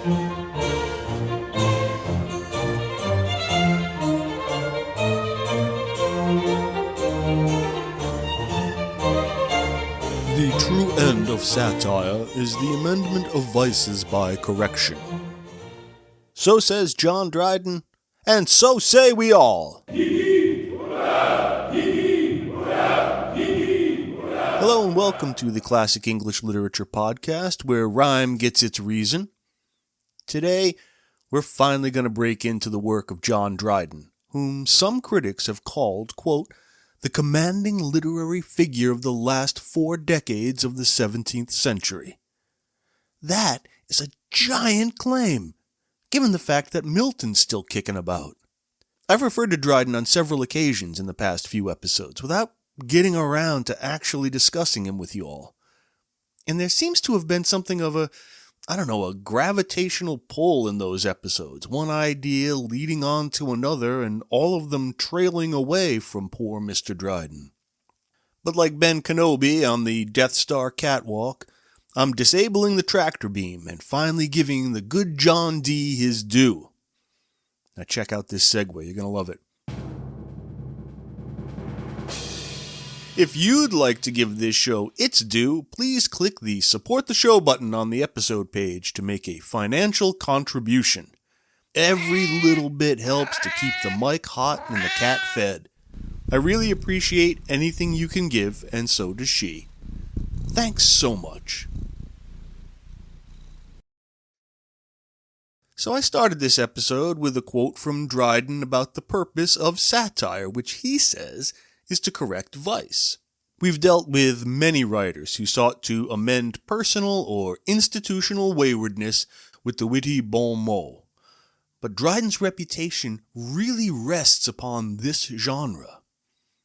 The true end of satire is the amendment of vices by correction. So says John Dryden, and so say we all. Hello and welcome to the Classic English Literature Podcast, where rhyme gets its reason. Today, we're finally going to break into the work of John Dryden, whom some critics have called, quote, the commanding literary figure of the last 4 decades of the 17th century. That is a giant claim, given the fact that Milton's still kicking about. I've referred to Dryden on several occasions in the past few episodes without getting around to actually discussing him with you all. And there seems to have been something of a gravitational pull in those episodes, one idea leading on to another and all of them trailing away from poor Mr. Dryden. But like Ben Kenobi on the Death Star catwalk, I'm disabling the tractor beam and finally giving the good John D his due. Now check out this segue, you're going to love it. If you'd like to give this show its due, please click the Support the Show button on the episode page to make a financial contribution. Every little bit helps to keep the mic hot and the cat fed. I really appreciate anything you can give, and so does she. Thanks so much. So I started this episode with a quote from Dryden about the purpose of satire, which he says is to correct vice. We've dealt with many writers who sought to amend personal or institutional waywardness with the witty bon mot. But Dryden's reputation really rests upon this genre.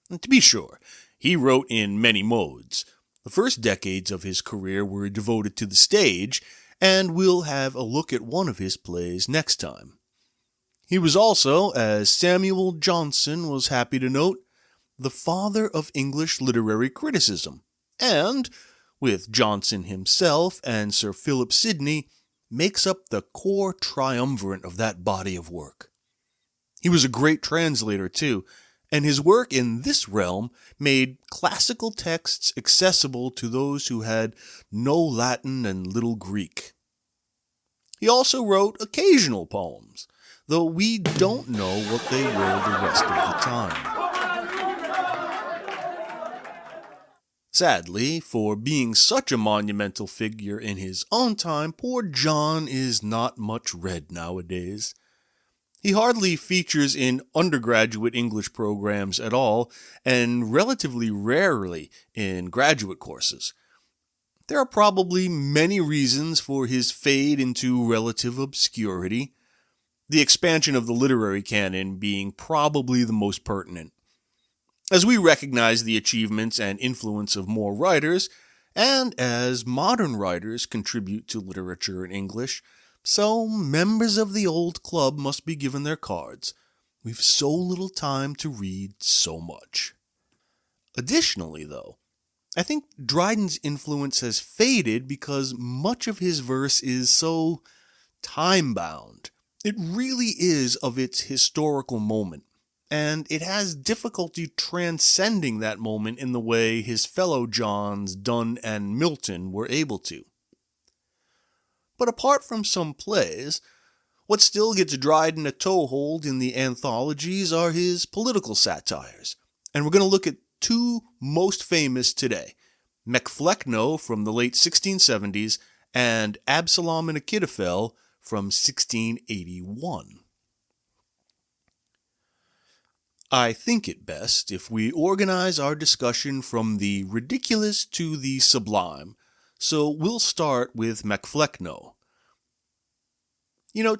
And to be sure, he wrote in many modes. The first decades of his career were devoted to the stage, and we'll have a look at one of his plays next time. He was also, as Samuel Johnson was happy to note, the father of English literary criticism, and, with Johnson himself and Sir Philip Sidney, makes up the core triumvirate of that body of work. He was a great translator, too, and his work in this realm made classical texts accessible to those who had no Latin and little Greek. He also wrote occasional poems, though we don't know what they were the rest of the time. Sadly, for being such a monumental figure in his own time, poor John is not much read nowadays. He hardly features in undergraduate English programs at all, and relatively rarely in graduate courses. There are probably many reasons for his fade into relative obscurity, the expansion of the literary canon being probably the most pertinent. As we recognize the achievements and influence of more writers, and as modern writers contribute to literature in English, so members of the old club must be given their cards. We've so little time to read so much. Additionally, though, I think Dryden's influence has faded because much of his verse is so time-bound. It really is of its historical moment, and it has difficulty transcending that moment in the way his fellow Johns, Donne and Milton, were able to. But apart from some plays, what still gets Dryden a toehold in the anthologies are his political satires, and we're going to look at 2 most famous today, Flecknoe from the late 1670s and Absalom and Achitophel from 1681. I think it best if we organize our discussion from the ridiculous to the sublime, so we'll start with Flecknoe.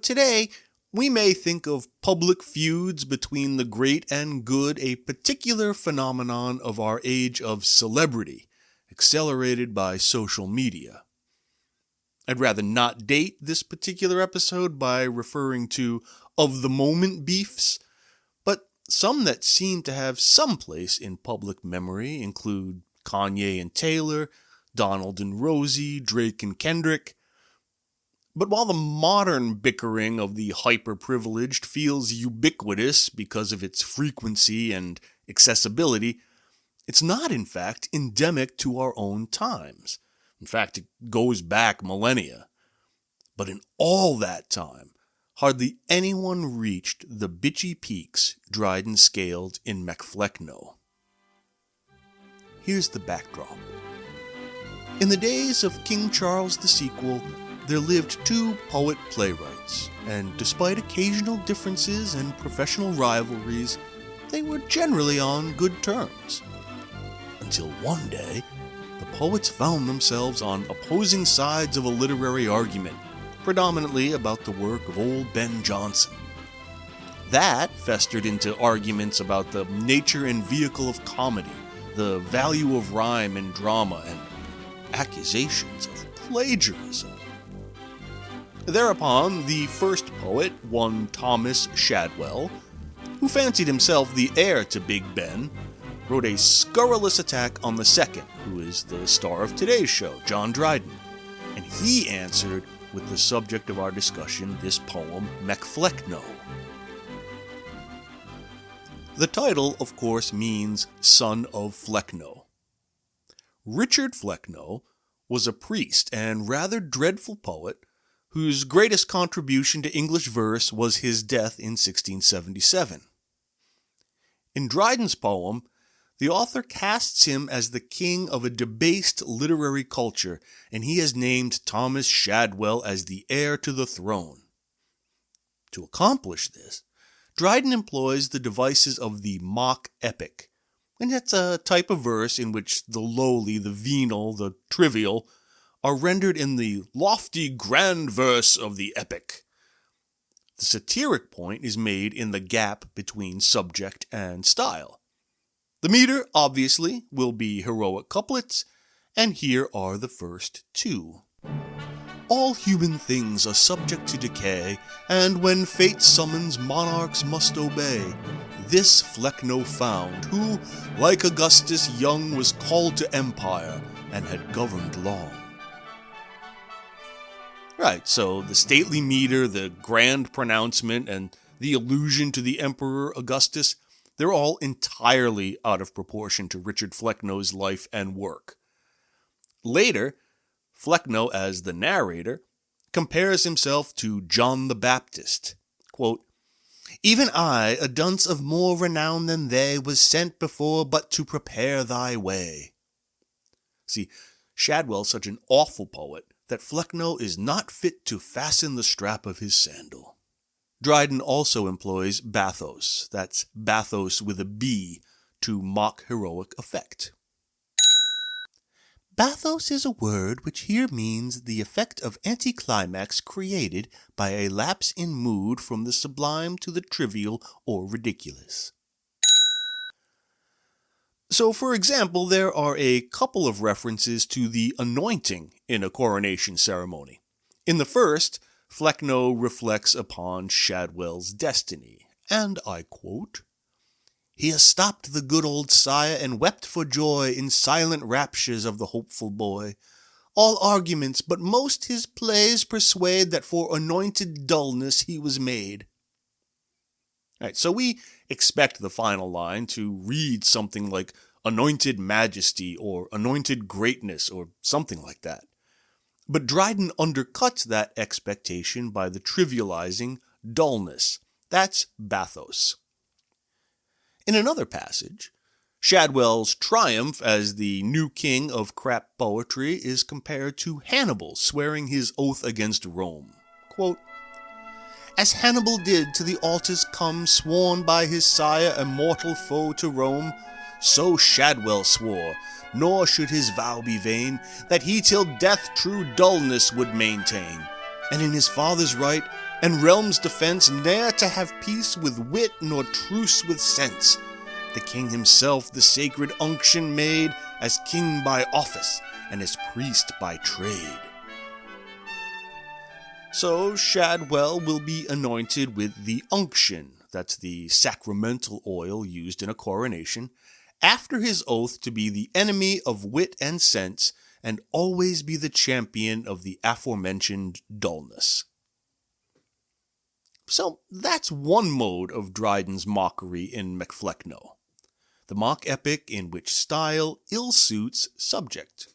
Today, we may think of public feuds between the great and good a particular phenomenon of our age of celebrity, accelerated by social media. I'd rather not date this particular episode by referring to of-the-moment beefs, but some that seem to have some place in public memory include Kanye and Taylor, Donald and Rosie, Drake and Kendrick. But while the modern bickering of the hyper-privileged feels ubiquitous because of its frequency and accessibility, it's not, in fact, endemic to our own times. In fact, it goes back millennia. But in all that time, hardly anyone reached the bitchy peaks Dryden scaled in Flecknoe. Here's the backdrop. In the days of King Charles the Sequel, there lived two poet-playwrights, and despite occasional differences and professional rivalries, they were generally on good terms. Until one day, the poets found themselves on opposing sides of a literary argument, predominantly about the work of old Ben Jonson. That festered into arguments about the nature and vehicle of comedy, the value of rhyme and drama, and accusations of plagiarism. Thereupon, the first poet, one Thomas Shadwell, who fancied himself the heir to Big Ben, wrote a scurrilous attack on the second, who is the star of today's show, John Dryden, and he answered with the subject of our discussion, this poem, Flecknoe. The title, of course, means son of Flecknoe. Richard Flecknoe was a priest and rather dreadful poet whose greatest contribution to English verse was his death in 1677. In Dryden's poem, the author casts him as the king of a debased literary culture, and he has named Thomas Shadwell as the heir to the throne. To accomplish this, Dryden employs the devices of the mock epic, and that's a type of verse in which the lowly, the venal, the trivial are rendered in the lofty grand verse of the epic. The satiric point is made in the gap between subject and style. The meter, obviously, will be heroic couplets, and here are the first two. All human things are subject to decay, and when fate summons, monarchs must obey. This Flecknoe found, who, like Augustus young, was called to empire, and had governed long. Right, so the stately meter, the grand pronouncement, and the allusion to the Emperor Augustus, they're all entirely out of proportion to Richard Flecknoe's life and work. Later, Flecknoe, as the narrator, compares himself to John the Baptist. Quote, "Even I, a dunce of more renown than they, was sent before but to prepare thy way." See, Shadwell's such an awful poet that Flecknoe is not fit to fasten the strap of his sandal. Dryden also employs bathos, that's bathos with a B, to mock heroic effect. Bathos is a word which here means the effect of anticlimax created by a lapse in mood from the sublime to the trivial or ridiculous. So, for example, there are a couple of references to the anointing in a coronation ceremony. In the first, Flecknoe reflects upon Shadwell's destiny, and I quote, "He has stopped the good old sire and wept for joy in silent raptures of the hopeful boy. All arguments, but most his plays persuade that for anointed dullness he was made." Right, so we expect the final line to read something like anointed majesty or anointed greatness or something like that. But Dryden undercuts that expectation by the trivializing dullness. That's bathos. In another passage, Shadwell's triumph as the new king of crap poetry is compared to Hannibal swearing his oath against Rome. Quote, "As Hannibal did to the altars come, sworn by his sire a mortal foe to Rome, so Shadwell swore, nor should his vow be vain, that he till death true dullness would maintain, and in his father's right and realm's defense ne'er to have peace with wit nor truce with sense. The king himself the sacred unction made, as king by office and as priest by trade." So Shadwell will be anointed with the unction, that's the sacramental oil used in a coronation, after his oath to be the enemy of wit and sense, and always be the champion of the aforementioned dullness. So that's one mode of Dryden's mockery in Flecknoe, the mock epic in which style ill-suits subject.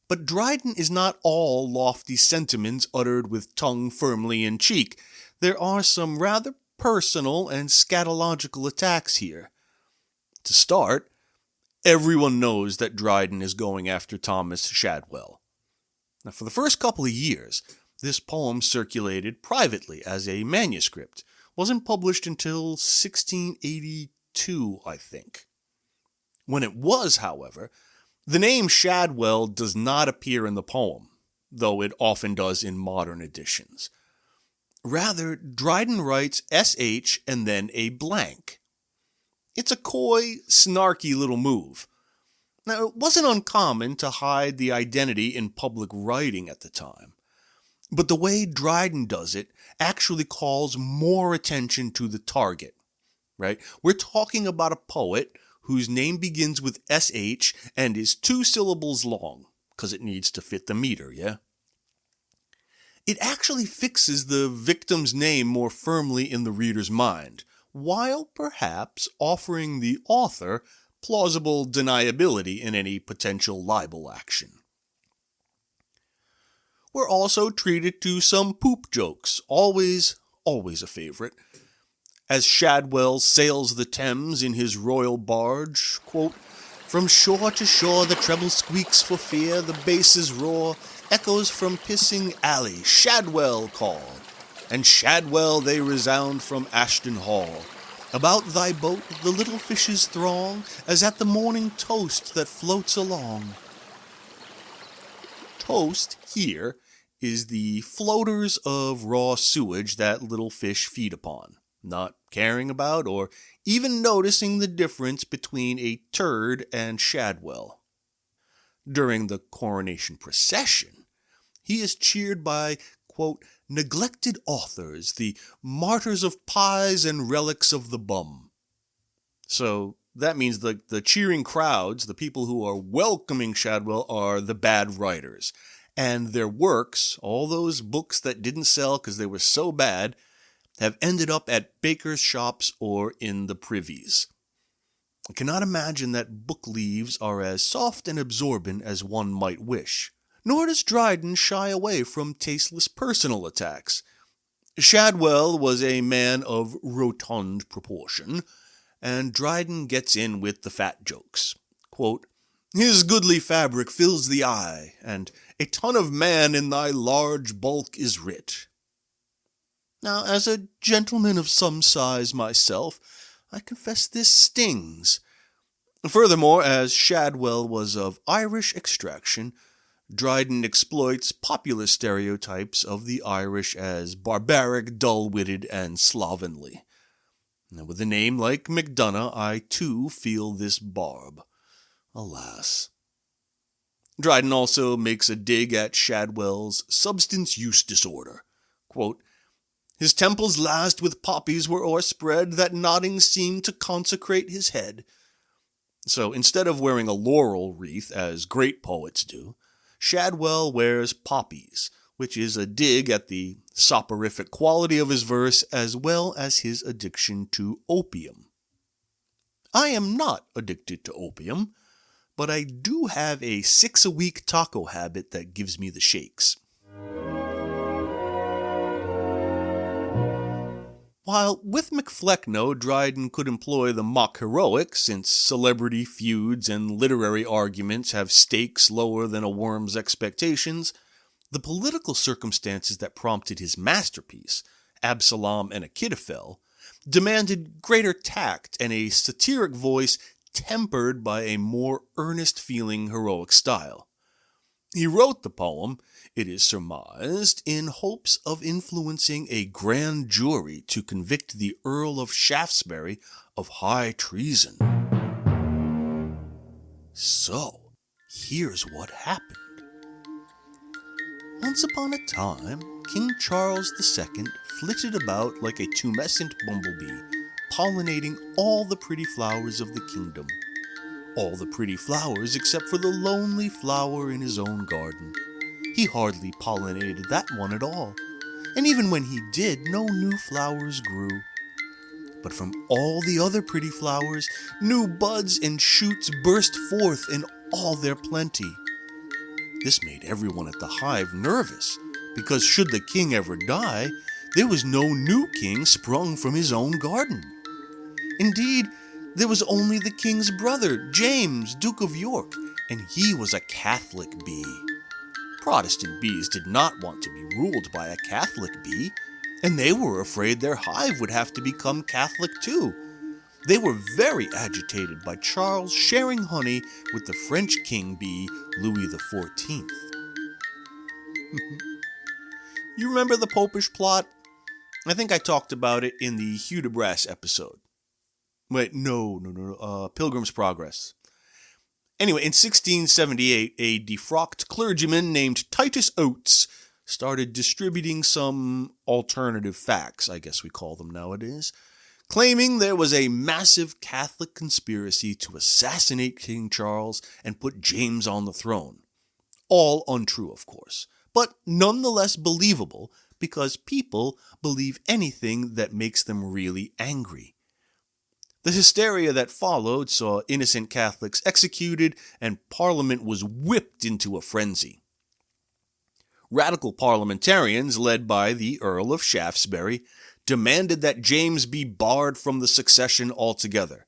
But Dryden is not all lofty sentiments uttered with tongue firmly in cheek. There are some rather personal and scatological attacks here. To start, everyone knows that Dryden is going after Thomas Shadwell. Now, for the first couple of years, this poem circulated privately as a manuscript. Wasn't published until 1682, I think. When it was, however, the name Shadwell does not appear in the poem, though it often does in modern editions. Rather, Dryden writes SH and then a blank. It's a coy, snarky little move. Now, it wasn't uncommon to hide the identity in public writing at the time. But the way Dryden does it actually calls more attention to the target, right? We're talking about a poet whose name begins with SH and is 2 syllables long, because it needs to fit the meter, yeah? It actually fixes the victim's name more firmly in the reader's mind, while perhaps offering the author plausible deniability in any potential libel action. We're also treated to some poop jokes, always a favorite. As Shadwell sails the Thames in his royal barge, quote, "From shore to shore the treble squeaks for fear, the basses roar, echoes from Pissing Alley, Shadwell call, and Shadwell they resound from Ashton Hall. About thy boat the little fishes throng, as at the morning toast that floats along." Toast, here, is the floaters of raw sewage that little fish feed upon, not caring about or even noticing the difference between a turd and Shadwell. During the coronation procession, he is cheered by, quote, "neglected authors, the martyrs of pies and relics of the bum." So that means the cheering crowds, the people who are welcoming Shadwell, are the bad writers. And their works, all those books that didn't sell because they were so bad, have ended up at bakers' shops or in the privies. I cannot imagine that book leaves are as soft and absorbent as one might wish. Nor does Dryden shy away from tasteless personal attacks. Shadwell was a man of rotund proportion, and Dryden gets in with the fat jokes. Quote, "His goodly fabric fills the eye, and a ton of man in thy large bulk is writ." Now, as a gentleman of some size myself, I confess this stings. Furthermore, as Shadwell was of Irish extraction, Dryden exploits popular stereotypes of the Irish as barbaric, dull-witted, and slovenly. Now, with a name like MacDonough, I too feel this barb. Alas. Dryden also makes a dig at Shadwell's substance use disorder. Quote, "His temples last with poppies were o'erspread, that nodding seemed to consecrate his head." So instead of wearing a laurel wreath, as great poets do, Shadwell wears poppies, which is a dig at the soporific quality of his verse as well as his addiction to opium. I am not addicted to opium, but I do have a 6-a-week taco habit that gives me the shakes. While with Flecknoe, Dryden could employ the mock heroic, since celebrity feuds and literary arguments have stakes lower than a worm's expectations, the political circumstances that prompted his masterpiece, Absalom and Achitophel, demanded greater tact and a satiric voice tempered by a more earnest-feeling heroic style. He wrote the poem, it is surmised, in hopes of influencing a grand jury to convict the Earl of Shaftesbury of high treason. So, here's what happened. Once upon a time, King Charles II flitted about like a tumescent bumblebee, pollinating all the pretty flowers of the kingdom. all the pretty flowers except for the lonely flower in his own garden. He hardly pollinated that one at all, and even when he did, no new flowers grew. But from all the other pretty flowers, new buds and shoots burst forth in all their plenty. This made everyone at the hive nervous, because should the king ever die, there was no new king sprung from his own garden. Indeed, there was only the king's brother, James, Duke of York, and he was a Catholic bee. Protestant bees did not want to be ruled by a Catholic bee, and they were afraid their hive would have to become Catholic too. They were very agitated by Charles sharing honey with the French king bee, Louis XIV. You remember the Popish plot? I think I talked about it in the Hudibras episode. Wait, no, Pilgrim's Progress. Anyway, in 1678, a defrocked clergyman named Titus Oates started distributing some alternative facts, I guess we call them nowadays, claiming there was a massive Catholic conspiracy to assassinate King Charles and put James on the throne. All untrue, of course, but nonetheless believable because people believe anything that makes them really angry. The hysteria that followed saw innocent Catholics executed, and Parliament was whipped into a frenzy. Radical parliamentarians, led by the Earl of Shaftesbury, demanded that James be barred from the succession altogether.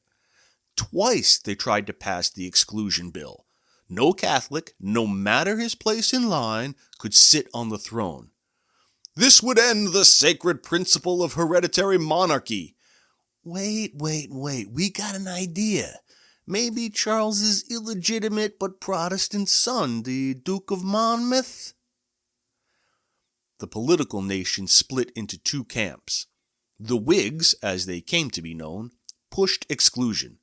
Twice they tried to pass the Exclusion Bill. No Catholic, no matter his place in line, could sit on the throne. This would end the sacred principle of hereditary monarchy. Wait, we got an idea. Maybe Charles's illegitimate but Protestant son, the Duke of Monmouth? The political nation split into two camps. The Whigs, as they came to be known, pushed exclusion.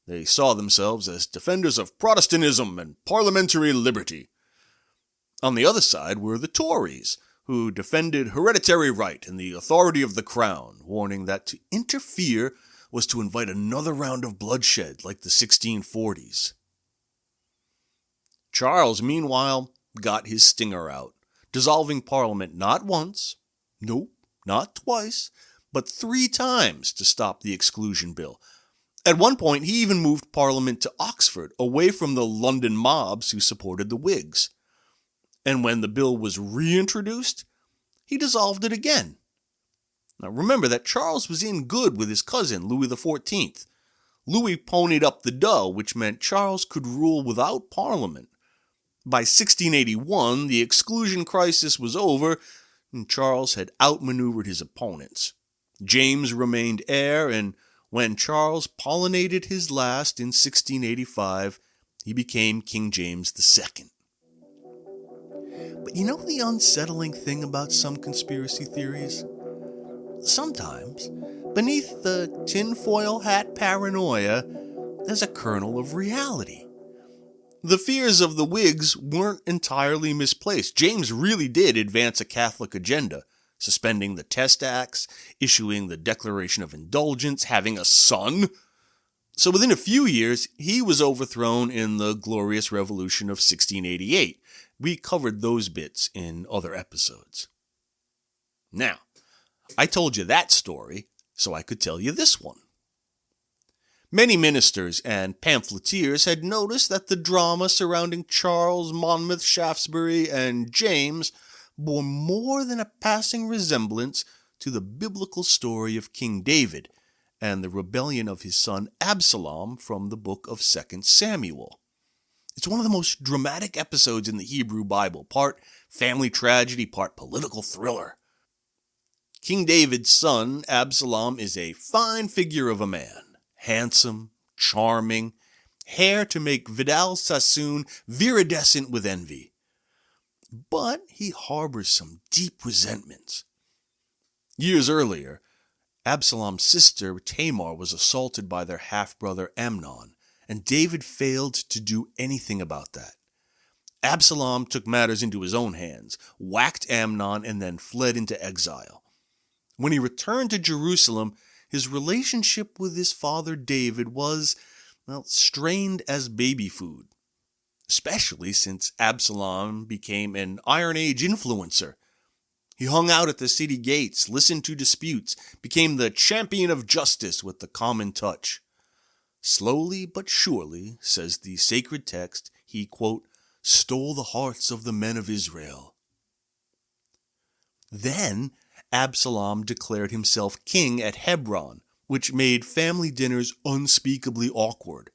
They saw themselves as defenders of Protestantism and parliamentary liberty. On the other side were the Tories, who defended hereditary right and the authority of the crown, warning that to interfere was to invite another round of bloodshed like the 1640s. Charles, meanwhile, got his stinger out, dissolving Parliament not once, nope, not twice, but 3 times to stop the Exclusion Bill. At one point, he even moved Parliament to Oxford, away from the London mobs who supported the Whigs. And when the bill was reintroduced, he dissolved it again. Now remember that Charles was in good with his cousin, Louis XIV. Louis ponied up the dough, which meant Charles could rule without Parliament. By 1681, the exclusion crisis was over, and Charles had outmaneuvered his opponents. James remained heir, and when Charles pollinated his last in 1685, he became King James II. But you know the unsettling thing about some conspiracy theories? Sometimes, beneath the tinfoil hat paranoia, there's a kernel of reality. The fears of the Whigs weren't entirely misplaced. James really did advance a Catholic agenda, suspending the Test Acts, issuing the Declaration of Indulgence, having a son. So within a few years, he was overthrown in the Glorious Revolution of 1688. We covered those bits in other episodes. Now, I told you that story so I could tell you this one. Many ministers and pamphleteers had noticed that the drama surrounding Charles, Monmouth, Shaftesbury, and James bore more than a passing resemblance to the biblical story of King David and the rebellion of his son Absalom from the book of 2 Samuel. It's one of the most dramatic episodes in the Hebrew Bible, part family tragedy, part political thriller. King David's son, Absalom, is a fine figure of a man. Handsome, charming, hair to make Vidal Sassoon viridescent with envy. But he harbors some deep resentments. Years earlier, Absalom's sister Tamar was assaulted by their half-brother Amnon, and David failed to do anything about that. Absalom took matters into his own hands, whacked Amnon, and then fled into exile. When he returned to Jerusalem, his relationship with his father David was, strained as baby food, especially since Absalom became an Iron Age influencer. He hung out at the city gates, listened to disputes, became the champion of justice with the common touch. Slowly but surely, says the sacred text, he, quote, stole the hearts of the men of Israel. Then Absalom declared himself king at Hebron, which made family dinners unspeakably awkward.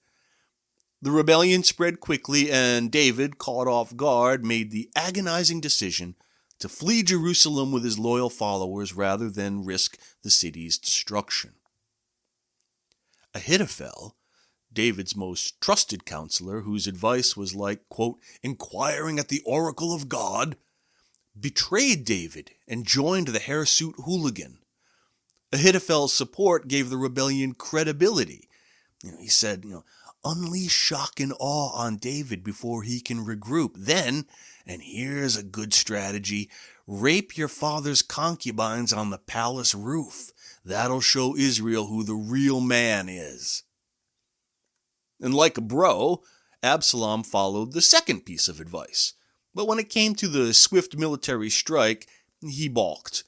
The rebellion spread quickly, and David, caught off guard, made the agonizing decision to flee Jerusalem with his loyal followers rather than risk the city's destruction. Achitophel, David's most trusted counselor, whose advice was like, quote, inquiring at the oracle of God, betrayed David and joined the hirsute hooligan. Achitophel's support gave the rebellion credibility. He said, unleash shock and awe on David before he can regroup. Then, and here's a good strategy, rape your father's concubines on the palace roof. That'll show Israel who the real man is. And like a bro, Absalom followed the second piece of advice. But when it came to the swift military strike, he balked.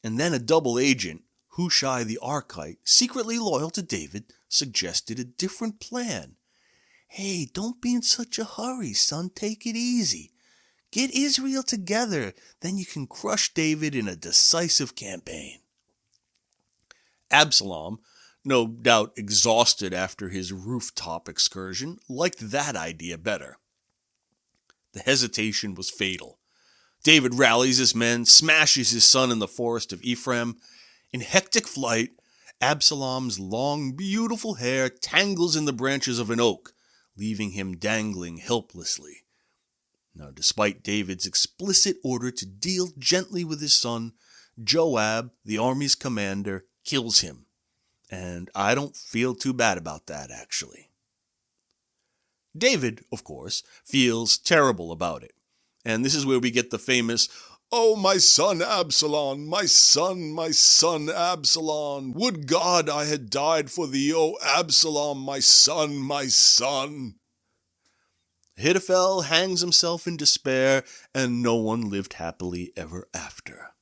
And then a double agent, Hushai the Archite, secretly loyal to David, suggested a different plan. Hey, don't be in such a hurry, son. Take it easy. Get Israel together, then you can crush David in a decisive campaign. Absalom, no doubt exhausted after his rooftop excursion, liked that idea better. The hesitation was fatal. David rallies his men, smashes his son in the forest of Ephraim. In hectic flight, Absalom's long, beautiful hair tangles in the branches of an oak, leaving him dangling helplessly. Now, despite David's explicit order to deal gently with his son, Joab, the army's commander, kills him. And I don't feel too bad about that, actually. David, of course, feels terrible about it. And this is where we get the famous, "Oh, my son Absalom, my son Absalom, would God I had died for thee, O Absalom, my son, my son." Achitophel hangs himself in despair, and no one lived happily ever after.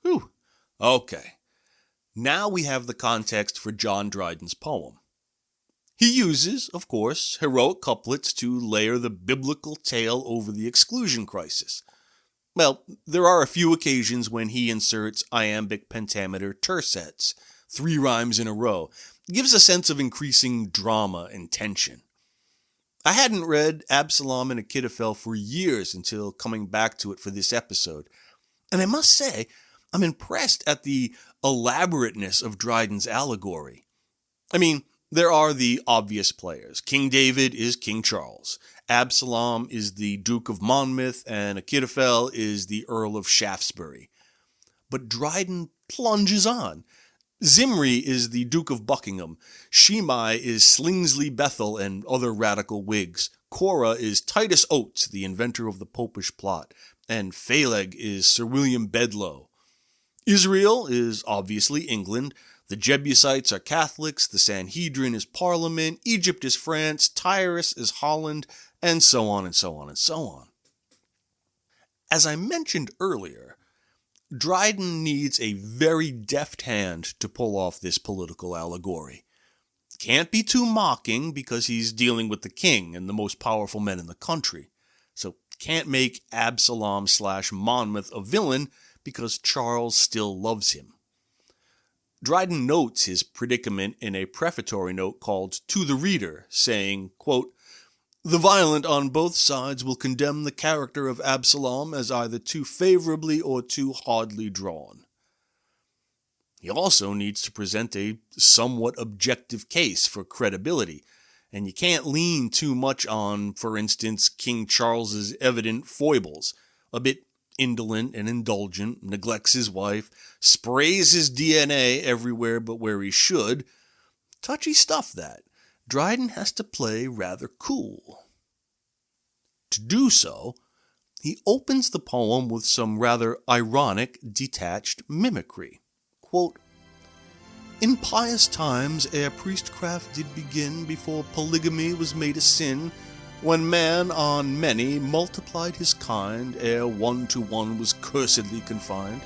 Whew. Okay. Now we have the context for John Dryden's poem. He uses, of course, heroic couplets to layer the biblical tale over the exclusion crisis. Well, there are a few occasions when he inserts iambic pentameter tercets, 3 rhymes in a row. It gives a sense of increasing drama and tension. I hadn't read Absalom and Achitophel for years until coming back to it for this episode, and I must say, I'm impressed at the elaborateness of Dryden's allegory. I mean, there are the obvious players. King David is King Charles. Absalom is the Duke of Monmouth, and Achitophel is the Earl of Shaftesbury. But Dryden plunges on. Zimri is the Duke of Buckingham. Shimei is Slingsley Bethel and other radical Whigs. Korah is Titus Oates, the inventor of the Popish plot. And Phaleg is Sir William Bedloe. Israel is obviously England. The Jebusites are Catholics, the Sanhedrin is Parliament, Egypt is France, Tyrus is Holland, and so on and so on and so on. As I mentioned earlier, Dryden needs a very deft hand to pull off this political allegory. Can't be too mocking because he's dealing with the king and the most powerful men in the country. So can't make Absalom/Monmouth a villain because Charles still loves him. Dryden notes his predicament in a prefatory note called To the Reader, saying, quote, "The violent on both sides will condemn the character of Absalom as either too favorably or too hardly drawn." He also needs to present a somewhat objective case for credibility, and you can't lean too much on, for instance, King Charles's evident foibles, a bit indolent and indulgent, neglects his wife, sprays his DNA everywhere but where he should. Touchy stuff, that. Dryden has to play rather cool. To do so, he opens the poem with some rather ironic, detached mimicry. quote, "In pious times, ere priestcraft did begin, before polygamy was made a sin, when man on many multiplied his kind, ere one to one was cursedly confined,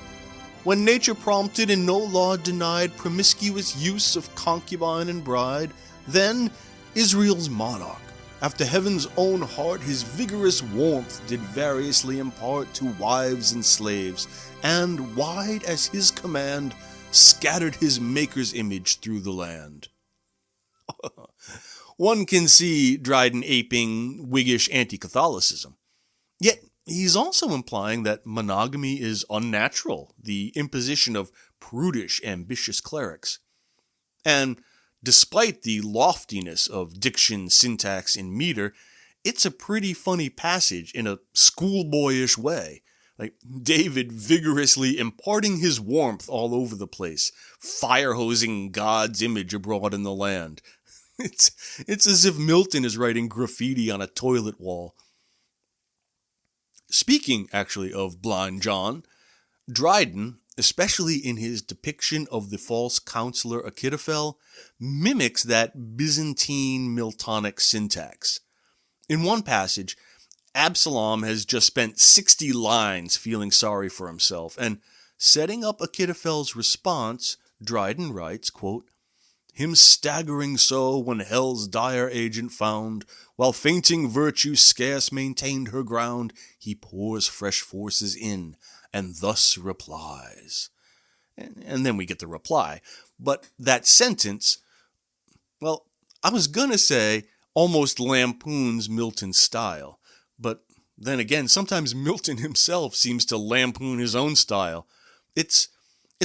when nature prompted and no law denied promiscuous use of concubine and bride, then Israel's monarch, after heaven's own heart, his vigorous warmth did variously impart to wives and slaves, and wide as his command, scattered his maker's image through the land." One can see Dryden aping Whiggish anti-Catholicism. Yet he's also implying that monogamy is unnatural, the imposition of prudish, ambitious clerics. And despite the loftiness of diction, syntax, and meter, it's a pretty funny passage in a schoolboyish way. Like David vigorously imparting his warmth all over the place, fire-hosing God's image abroad in the land. It's as if Milton is writing graffiti on a toilet wall. Speaking, actually, of Blind John, Dryden, especially in his depiction of the false counselor Achitophel, mimics that Byzantine Miltonic syntax. In one passage, Absalom has just spent 60 lines feeling sorry for himself, and setting up Achitophel's response, Dryden writes, quote, "Him staggering so when hell's dire agent found, while fainting virtue scarce maintained her ground, he pours fresh forces in, and thus replies." And then we get the reply. But that sentence, well, I was gonna say almost lampoons Milton's style. But then again, sometimes Milton himself seems to lampoon his own style. It's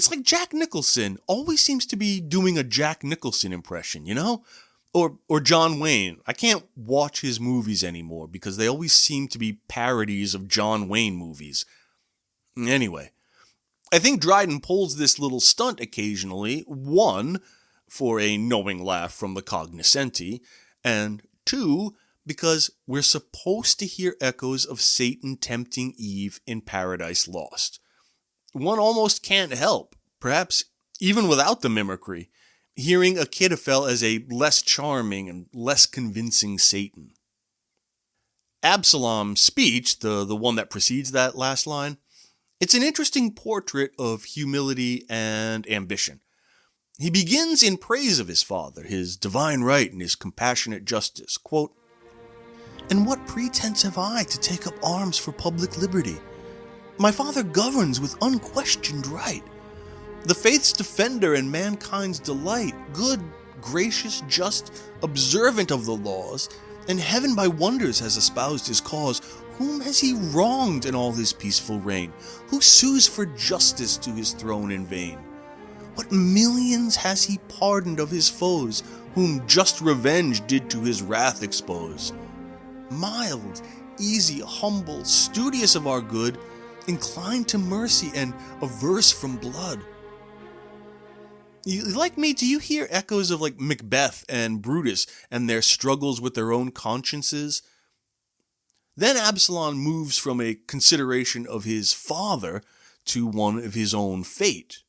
like Jack Nicholson always seems to be doing a Jack Nicholson impression, you know? Or John Wayne. I can't watch his movies anymore because they always seem to be parodies of John Wayne movies. Anyway, I think Dryden pulls this little stunt occasionally, one, for a knowing laugh from the cognoscenti, and two, because we're supposed to hear echoes of Satan tempting Eve in Paradise Lost. One almost can't help, perhaps even without the mimicry, hearing Achitophel as a less charming and less convincing Satan. Absalom's speech, the one that precedes that last line, it's an interesting portrait of humility and ambition. He begins in praise of his father, his divine right and his compassionate justice. Quote, "And what pretense have I to take up arms for public liberty? My father governs with unquestioned right. The faith's defender and mankind's delight, good, gracious, just, observant of the laws, and heaven by wonders has espoused his cause. Whom has he wronged in all his peaceful reign? Who sues for justice to his throne in vain? What millions has he pardoned of his foes, whom just revenge did to his wrath expose? Mild, easy, humble, studious of our good, inclined to mercy and averse from blood." Like me, do you hear echoes of like Macbeth and Brutus and their struggles with their own consciences? Then Absalom moves from a consideration of his father to one of his own fate.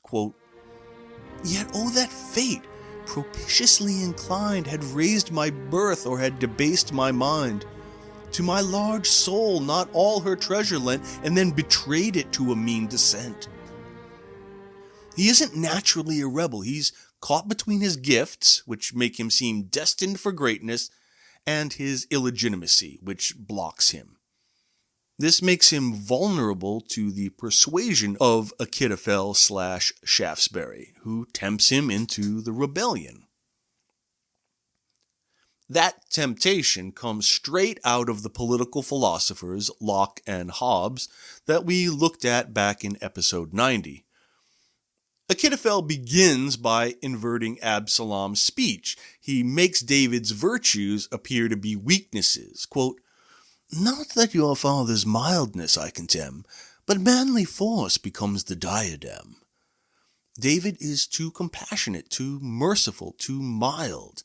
Quote, "Yet, oh, that fate, propitiously inclined, had raised my birth or had debased my mind. To my large soul not all her treasure lent, and then betrayed it to a mean descent." He isn't naturally a rebel. He's caught between his gifts, which make him seem destined for greatness, and his illegitimacy, which blocks him. This makes him vulnerable to the persuasion of Achitophel / Shaftesbury, who tempts him into the rebellion. That temptation comes straight out of the political philosophers Locke and Hobbes that we looked at back in episode 90. Achitophel begins by inverting Absalom's speech. He makes David's virtues appear to be weaknesses. Quote, "Not that your father's mildness I contemn, but manly force becomes the diadem. David is too compassionate, too merciful, too mild.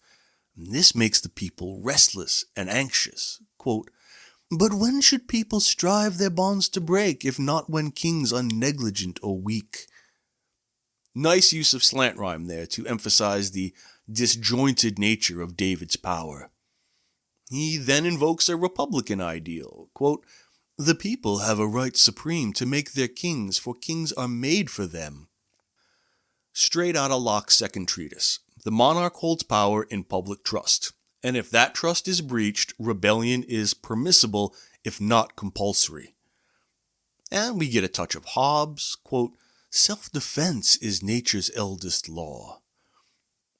This makes the people restless and anxious." Quote, "But when should people strive their bonds to break, if not when kings are negligent or weak?" Nice use of slant rhyme there to emphasize the disjointed nature of David's power. He then invokes a republican ideal. Quote, "The people have a right supreme to make their kings, for kings are made for them." Straight out of Locke's second treatise, the monarch holds power in public trust, and if that trust is breached, rebellion is permissible if not compulsory. And we get a touch of Hobbes, quote, "Self-defense is nature's eldest law."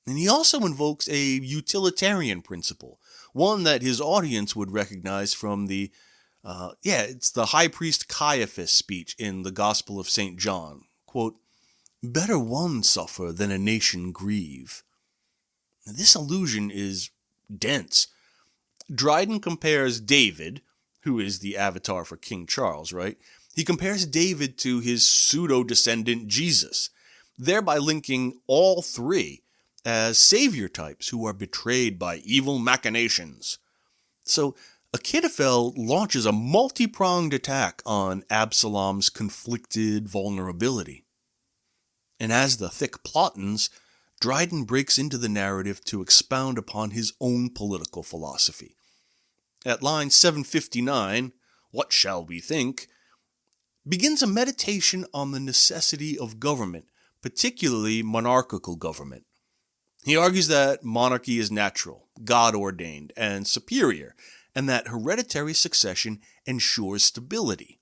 And he also invokes a utilitarian principle, one that his audience would recognize from it's the high priest Caiaphas speech in the Gospel of St. John. Quote, "Better one suffer than a nation grieve." Now, this allusion is dense. Dryden compares David, who is the avatar for King Charles, right? He compares David to his pseudo-descendant Jesus, thereby linking all three as savior types who are betrayed by evil machinations. So Achitophel launches a multi-pronged attack on Absalom's conflicted vulnerability. And as the thick plottens, Dryden breaks into the narrative to expound upon his own political philosophy. At line 759, "What shall we think?" begins a meditation on the necessity of government, particularly monarchical government. He argues that monarchy is natural, God-ordained, and superior, and that hereditary succession ensures stability.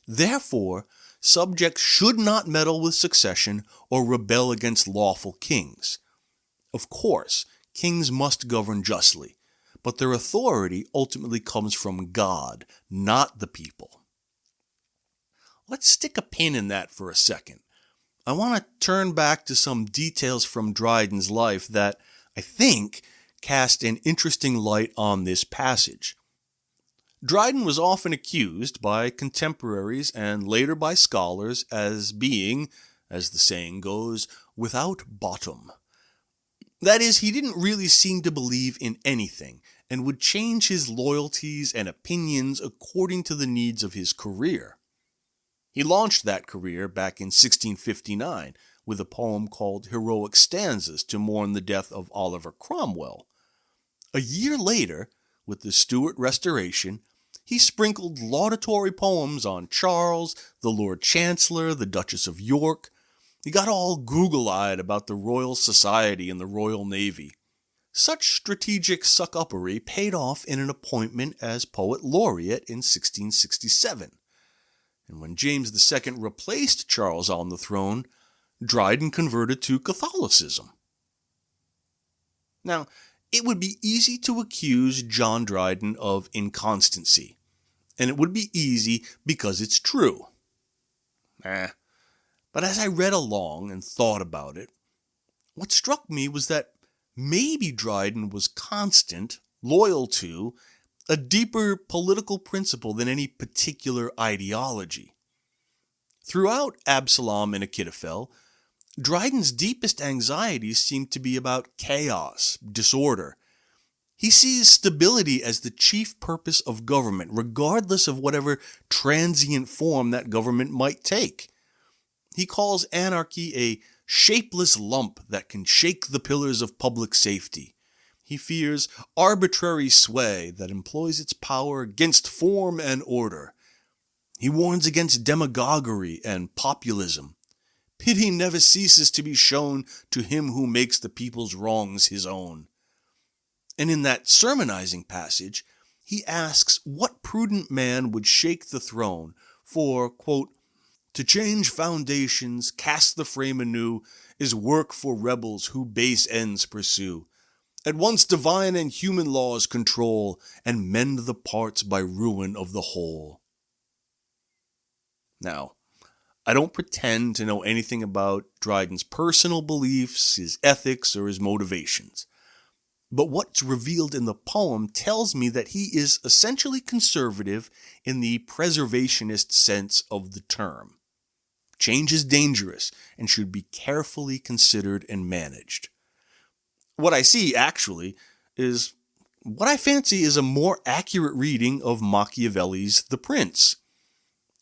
Therefore, subjects should not meddle with succession or rebel against lawful kings. Of course, kings must govern justly, but their authority ultimately comes from God, not the people. Let's stick a pin in that for a second. I want to turn back to some details from Dryden's life that I think cast an interesting light on this passage. Dryden was often accused by contemporaries and later by scholars as being, as the saying goes, without bottom. That is, he didn't really seem to believe in anything and would change his loyalties and opinions according to the needs of his career. He launched that career back in 1659 with a poem called Heroic Stanzas to mourn the death of Oliver Cromwell. A year later, with the Stuart Restoration, he sprinkled laudatory poems on Charles, the Lord Chancellor, the Duchess of York. He got all Google-eyed about the Royal Society and the Royal Navy. Such strategic suck-uppery paid off in an appointment as poet laureate in 1667. And when James II replaced Charles on the throne, Dryden converted to Catholicism. Now, it would be easy to accuse John Dryden of inconstancy, and it would be easy because it's true. But as I read along and thought about it, what struck me was that maybe Dryden was constant, loyal to, a deeper political principle than any particular ideology. Throughout Absalom and Achitophel, Dryden's deepest anxieties seem to be about chaos, disorder. He sees stability as the chief purpose of government, regardless of whatever transient form that government might take. He calls anarchy a shapeless lump that can shake the pillars of public safety. He fears arbitrary sway that employs its power against form and order. He warns against demagoguery and populism. Pity never ceases to be shown to him who makes the people's wrongs his own. And in that sermonizing passage, he asks what prudent man would shake the throne for, quote, "To change foundations, cast the frame anew, is work for rebels who base ends pursue. At once divine and human laws control, and mend the parts by ruin of the whole." Now, I don't pretend to know anything about Dryden's personal beliefs, his ethics, or his motivations. But what's revealed in the poem tells me that he is essentially conservative in the preservationist sense of the term. Change is dangerous and should be carefully considered and managed. What I see, actually, is what I fancy is a more accurate reading of Machiavelli's The Prince.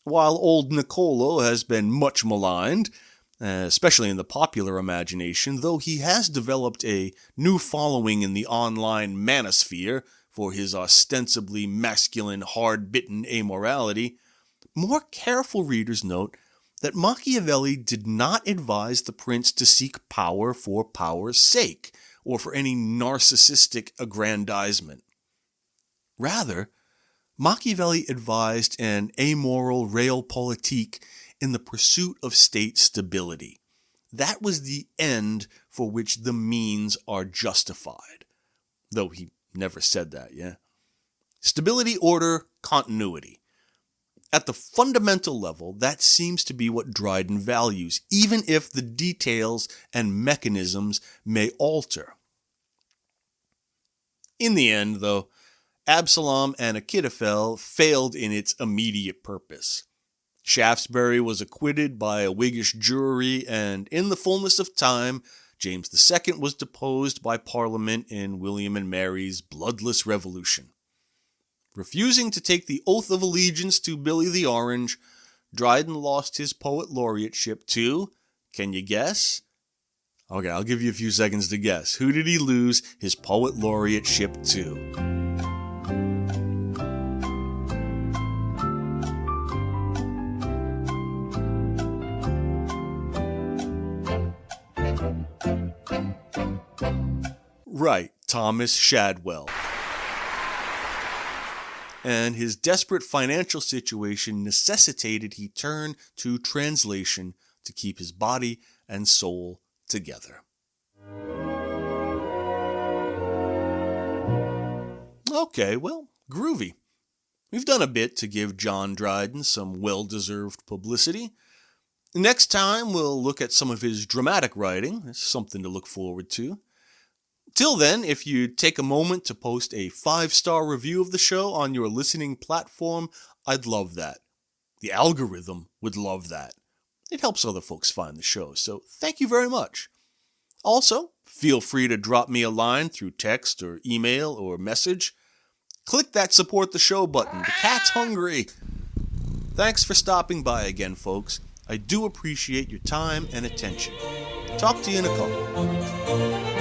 While old Niccolo has been much maligned, especially in the popular imagination, though he has developed a new following in the online manosphere for his ostensibly masculine, hard-bitten amorality. More careful readers note that Machiavelli did not advise the prince to seek power for power's sake, or for any narcissistic aggrandizement. Rather, Machiavelli advised an amoral realpolitik in the pursuit of state stability. That was the end for which the means are justified. Though he never said that, yeah? Stability, order, continuity. At the fundamental level, that seems to be what Dryden values, even if the details and mechanisms may alter. In the end, though, Absalom and Achitophel failed in its immediate purpose. Shaftesbury was acquitted by a Whiggish jury, and in the fullness of time, James II was deposed by Parliament in William and Mary's bloodless revolution. Refusing to take the oath of allegiance to Billy the Orange, Dryden lost his poet laureateship to, can you guess? Okay, I'll give you a few seconds to guess. Who did he lose his poet laureateship to? Right, Thomas Shadwell. And his desperate financial situation necessitated he turn to translation to keep his body and soul together. Okay, well, groovy. We've done a bit to give John Dryden some well-deserved publicity. Next time, we'll look at some of his dramatic writing. It's something to look forward to. Till then, if you take a moment to post a 5-star review of the show on your listening platform, I'd love that. The algorithm would love that. It helps other folks find the show, so thank you very much. Also, feel free to drop me a line through text or email or message. Click that support the show button. The cat's hungry. Thanks for stopping by again, folks. I do appreciate your time and attention. Talk to you in a couple.